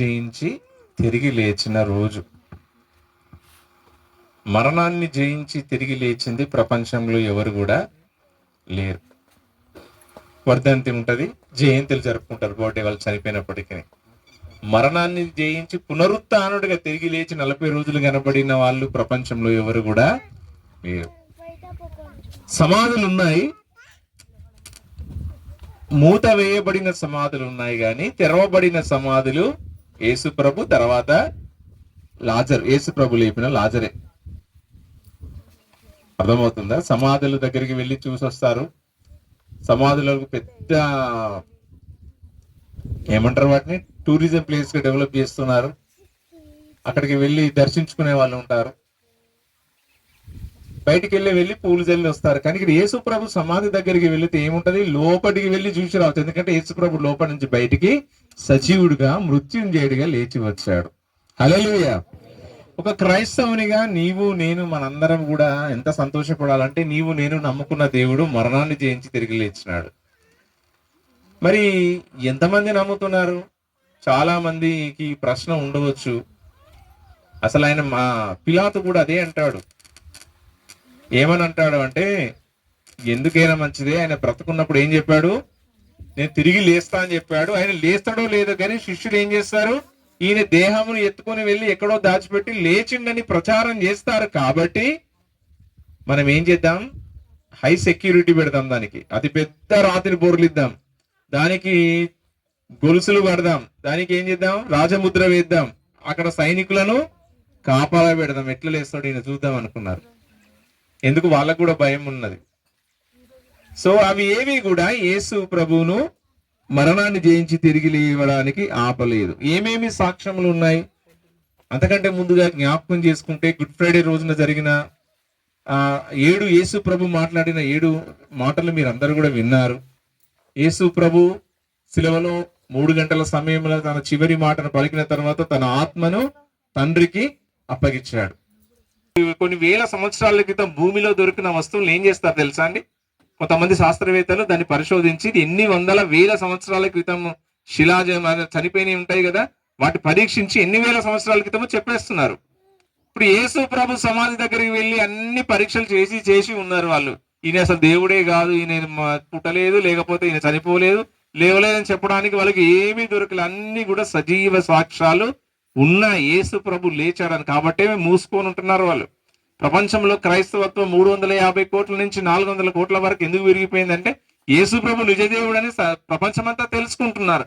జయించి తిరిగి లేచిన రోజు. మరణాన్ని జయించి తిరిగి లేచింది ప్రపంచంలో ఎవరు కూడా లేరు. వర్ధంతి ఉంటుంది, జయంతులు జరుపుకుంటారు బర్త్డే వాళ్ళు చనిపోయినప్పటికీ. మరణాన్ని జయించి పునరుత్థానుడిగా తిరిగి లేచి 40 రోజులు కనబడిన వాళ్ళు ప్రపంచంలో ఎవరు కూడా లేరు. సమాధులు ఉన్నాయి, మూత వేయబడిన సమాధులు ఉన్నాయి, కానీ తెరవబడిన సమాధులు యేసు ప్రభు తర్వాత లాజరు, యేసు ప్రభు లేపిన లాజరే. అర్థమవుతుందా? సమాధుల దగ్గరికి వెళ్ళి చూసొస్తారు. సమాధులకు పెద్ద ఏమంటారు వాటిని, టూరిజం ప్లేస్ గా డెవలప్ చేస్తున్నారు. అక్కడికి వెళ్ళి దర్శించుకునే వాళ్ళు ఉంటారు, బయటికి వెళ్ళి పూలు చల్లి వస్తారు. కానీ ఇక్కడ యేసు ప్రభు సమాధి దగ్గరికి వెళితే ఏముంటది, లోపలికి వెళ్ళి చూసి రావచ్చు. ఎందుకంటే యేసు ప్రభు లోపలి నుంచి బయటికి సజీవుడిగా మృత్యుంజయుడిగా లేచి వచ్చాడు. హల్లెలూయా. ఒక క్రైస్తవునిగా నీవు నేను మనందరం కూడా ఎంత సంతోషపడాలంటే, నీవు నేను నమ్ముకున్న దేవుడు మరణాన్ని జయించి తిరిగి లేచినాడు. మరి ఎంతమంది నమ్ముతున్నారు? చాలా మందికి ప్రశ్న ఉండవచ్చు. అసలు ఆయన మా పిలాతు కూడా అదే అంటాడు. ఏమని అంటాడు అంటే, ఎందుకైనా మంచిదే, ఆయన బ్రతుకున్నప్పుడు ఏం చెప్పాడు, నేను తిరిగి లేస్తా అని చెప్పాడు. ఆయన లేస్తాడో లేదో కానీ శిష్యులు ఏం చేస్తారు, ఈయన దేహమును ఎత్తుకొని వెళ్ళి ఎక్కడో దాచిపెట్టి లేచిండని ప్రచారం చేస్తారు. కాబట్టి మనం ఏం చేద్దాం, హై సెక్యూరిటీ పెడదాం, దానికి అతి పెద్ద రాత్రి బోర్లిద్దాం, దానికి గొలుసులు పడదాం, దానికి ఏం చేద్దాం, రాజముద్ర వేద్దాం, అక్కడ సైనికులను కాపాలా పెడదాం. ఎట్లా లేస్తాడు ఈయన చూద్దాం అనుకున్నారు. ఎందుకు, వాళ్ళకు కూడా భయం ఉన్నది. సో అవి ఏవి కూడా యేసు ప్రభువును మరణాన్ని జయించి తిరిగి లేవడానికి ఆపలేదు. ఏమేమి సాక్ష్యములు ఉన్నాయి? అంతకంటే ముందుగా జ్ఞాపకం చేసుకుంటే, గుడ్ ఫ్రైడే రోజున జరిగిన 7 యేసు ప్రభు మాట్లాడిన 7 మాటలు మీరు అందరూ కూడా విన్నారు. యేసు ప్రభు శిలువలో 3 గంటల సమయంలో తన చివరి మాటను పలికిన తర్వాత తన ఆత్మను తండ్రికి అప్పగించాడు. కొన్ని వేల సంవత్సరాల క్రితం భూమిలో దొరికిన వస్తువులు ఏం చేస్తారు తెలుసా అండి? కొంతమంది శాస్త్రవేత్తలు దాన్ని పరిశోధించి ఎన్ని వందల వేల సంవత్సరాల క్రితం చనిపోయినవి ఉంటాయి కదా, వాటి పరీక్షించి ఎన్ని వేల సంవత్సరాల క్రితమో చెప్పేస్తున్నారు. ఇప్పుడు యేసు ప్రభు సమాధి దగ్గరికి వెళ్ళి అన్ని పరీక్షలు చేసి ఉన్నారు వాళ్ళు. ఈయన అసలు దేవుడే కాదు, ఈయన పుట్టలేదు, లేకపోతే ఈయన చనిపోలేదు, లేవలేదని చెప్పడానికి వాళ్ళకి ఏమీ దొరకలేదు. అన్ని కూడా సజీవ సాక్ష్యాలు ఉన్న యేసు ప్రభు లేచాడని. కాబట్టే మూసుకొని ఉంటున్నారు వాళ్ళు. ప్రపంచంలో క్రైస్తవత్వం 350 కోట్ల నుంచి 400 కోట్ల వరకు ఎందుకు విరిగిపోయిందంటే, యేసు ప్రభు నిజదేవుడని ప్రపంచమంతా తెలుసుకుంటున్నారు.